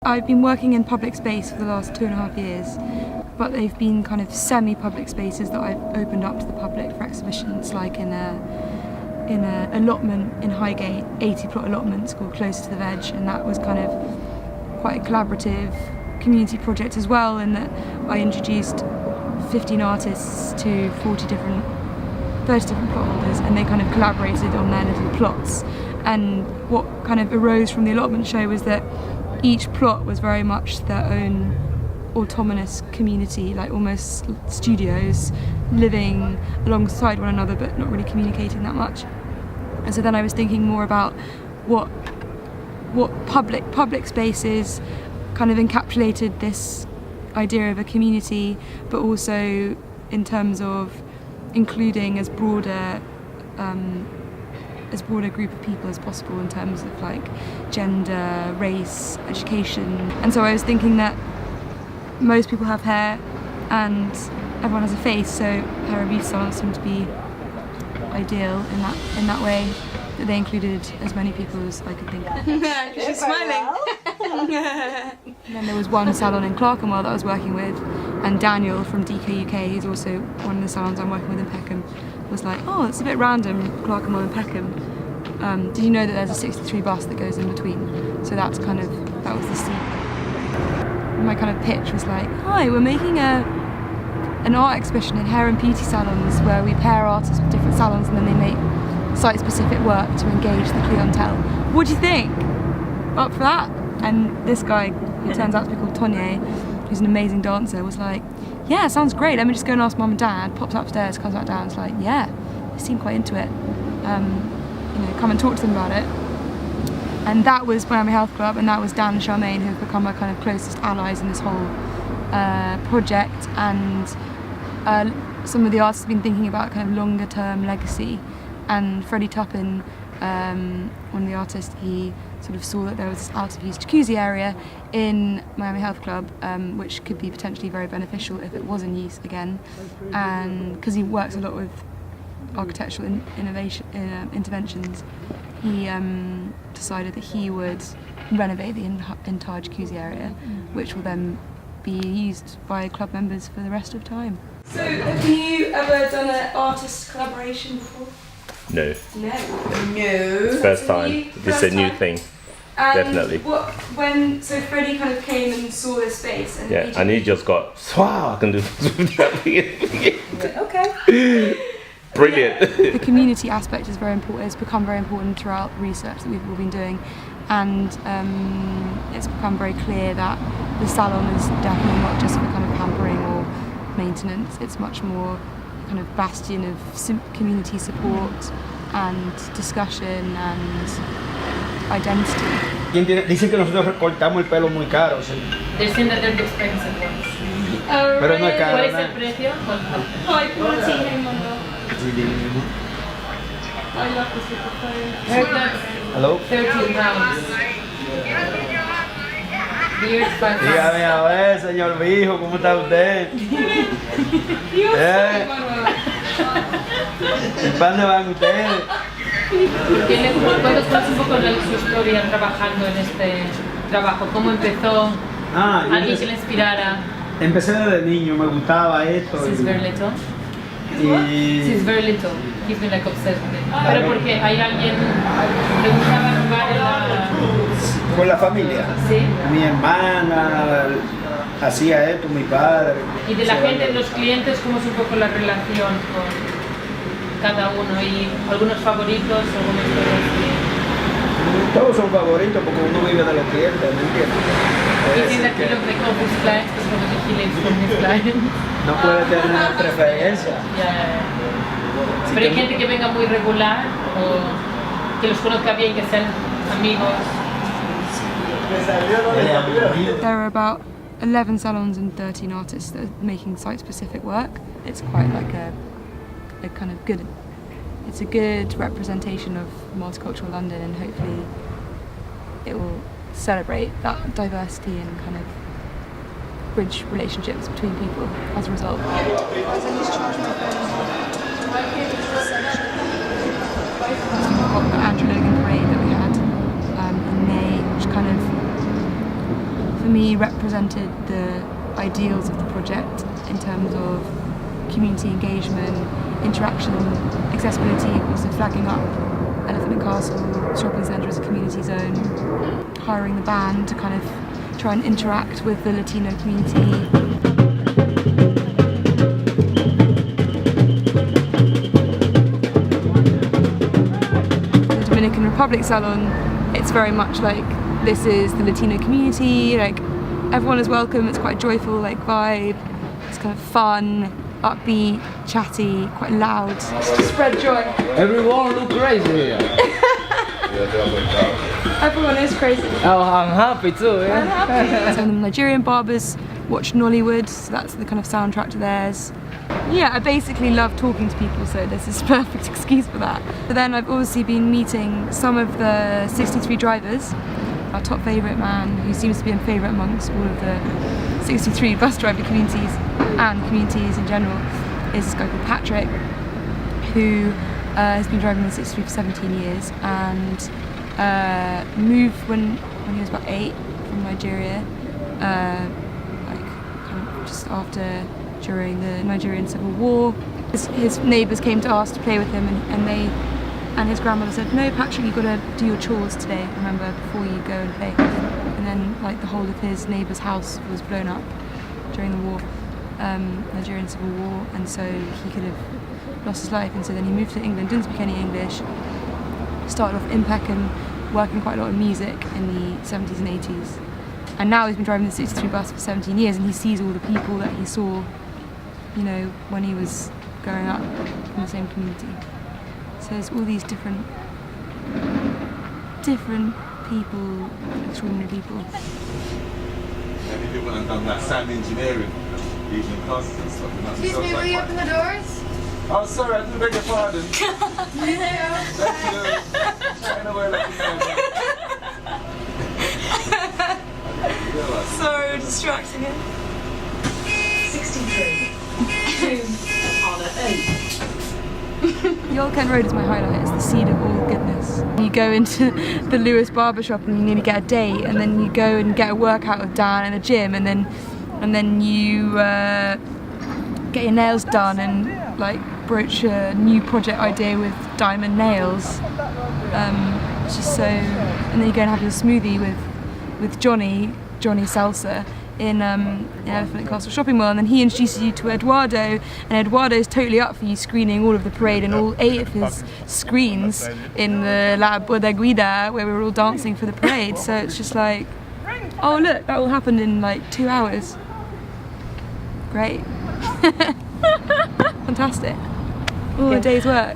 I've been working in public space for the last 2.5 years, but they've been kind of semi-public spaces that I've opened up to the public for exhibitions, like in a allotment in Highgate, 80-plot allotments called Closer to the Veg, and that was kind of quite a collaborative community project as well, in that I introduced 15 artists to 30 different plot holders, and they kind of collaborated on their little plots. And what kind of arose from the allotment show was that each plot was very much their own autonomous community, like almost studios living alongside one another but not really communicating that much. And so then I was thinking more about what public spaces kind of encapsulated this idea of a community, but also in terms of including as broader group of people as possible in terms of like gender, race, education. And so I was thinking that most people have hair and everyone has a face, so hair and beauty salons seemed to be ideal in that way, that they included as many people as I could think of. She's smiling. And then there was one salon in Clerkenwell that I was working with, and Daniel from DK UK, who's also one of the salons I'm working with in Peckham, was like, oh, it's a bit random, Clerkenwell and Peckham. Did you know that there's a 63 bus that goes in between? So that was the scene. My kind of pitch was like, hi, we're making an art exhibition in hair and beauty salons where we pair artists with different salons and then they make site-specific work to engage the clientele. What do you think? Up for that? And this guy, who turns out to be called Tonye, who's an amazing dancer, was like, yeah, sounds great, let me just go and ask mum and dad. Pops upstairs, comes back down, it's like, yeah, they seem quite into it. Come and talk to them about it. And that was Miami Health Club, and that was Dan and Charmaine, who have become my kind of closest allies in this whole project. And some of the artists have been thinking about kind of longer term legacy. And Freddie Tuppin, one of the artists, he sort of saw that there was this out of use jacuzzi area in Miami Health Club, which could be potentially very beneficial if it was in use again. And because he works a lot with architectural interventions, he decided that he would renovate the entire jacuzzi area, which will then be used by club members for the rest of time. So, have you ever done an artist collaboration before? No. No. First time. This is a new thing. And definitely. So Freddie kind of came and saw this space, and he just got, wow, I can do this. Okay. Brilliant. The community aspect is very important. It's become very important throughout research that we've all been doing, and it's become very clear that the salon is definitely not just for kind of pampering or maintenance. It's much more kind of bastion of community support and discussion and identity. Dicen que nosotros cortamos el pelo muy caro. ¿Sí? They seem that they're expensive ones. Pero no es caro. ¿Cuál es el precio? Ay, I love this little phone. Hello? 13 pounds. Dígame a ver, señor Vijo, ¿cómo está usted? ¿El pan de van ustedes? Cuéntanos un poco su historia trabajando en este trabajo. ¿Cómo empezó? ¿Alguien que le inspirara? Empecé desde niño, me gustaba esto. Since very little? Since very little. He's been like obsessed with it. Pero porque hay alguien le gustaba jugar con la familia. Sí. Mi hermana hacía esto, mi padre. Y de la gente, los clientes, ¿cómo es un poco la relación con cada uno? ¿Y algunos favoritos, algunos todos son favoritos porque uno vive de los clientes, ¿me entiendes? Dicen that he looks like all his clients because he lives from his clients. No puede tener preferencia. Pero hay gente que venga muy regular o que los conozca bien, que sean amigos. There are about 11 salons and 13 artists that are making site-specific work. It's quite like a kind of good. It's a good representation of multicultural London, and hopefully it will celebrate that diversity and kind of bridge relationships between people as a result. Andrew Logan parade that we had in May, which kind of for me represented the ideals of the project in terms of community engagement, interaction, accessibility, also flagging up Elephant and Castle shopping centre as a community zone, hiring the band to kind of try and interact with the Latino community. The Dominican Republic Salon, it's very much like this is the Latino community, like everyone is welcome, it's quite a joyful like vibe, it's kind of fun, upbeat, chatty, quite loud. Spread joy. Everyone look crazy here. Everyone is crazy. Oh, I'm happy too. Yeah? I'm happy. Some of the Nigerian barbers watch Nollywood, so that's the kind of soundtrack to theirs. Yeah, I basically love talking to people, so this is a perfect excuse for that. But then I've obviously been meeting some of the 63 drivers. Our top favourite man, who seems to be a favourite amongst all of the 63 bus driver communities and communities in general, is this guy called Patrick, who has been driving the 63 for 17 years and moved when he was about 8 from Nigeria, like kind of just after, during the Nigerian Civil War. His neighbours came to ask to play with him, and his grandmother said, "No, Patrick, you've got to do your chores today, remember, before you go and play." And then like the whole of his neighbour's house was blown up during the war, Nigerian Civil War, and so he could have lost his life. And so then he moved to England, didn't speak any English, started off in Peckham, working quite a lot of music in the 70s and 80s. And now he's been driving the 63 bus for 17 years, and he sees all the people that he saw, you know, when he was growing up in the same community. So there's all these different people, extraordinary people. Many people have done that sound engineering, evening classes and stuff. And Excuse me, will you open the doors? Oh, sorry, I do beg your pardon. Thank you. Chatting away like you know. So distracting him. 63. 2 on at 8. The Old Kent Road is my highlight, it's the seed of all goodness. You go into the Lewis barbershop and you nearly get a date, and then you go and get a workout with Dan in the gym, and then you get your nails done and like broach a new project idea with diamond nails. It's just so, and then you go and have your smoothie with Johnny Salsa in Elephant and Castle shopping mall, and then he introduces you to Eduardo, and Eduardo's totally up for you screening all of the parade and all 8 of his screens in the La Bodeguida where we were all dancing for the parade. So it's just like, oh look, that all happened in like 2 hours. Great. Fantastic. All a day's work.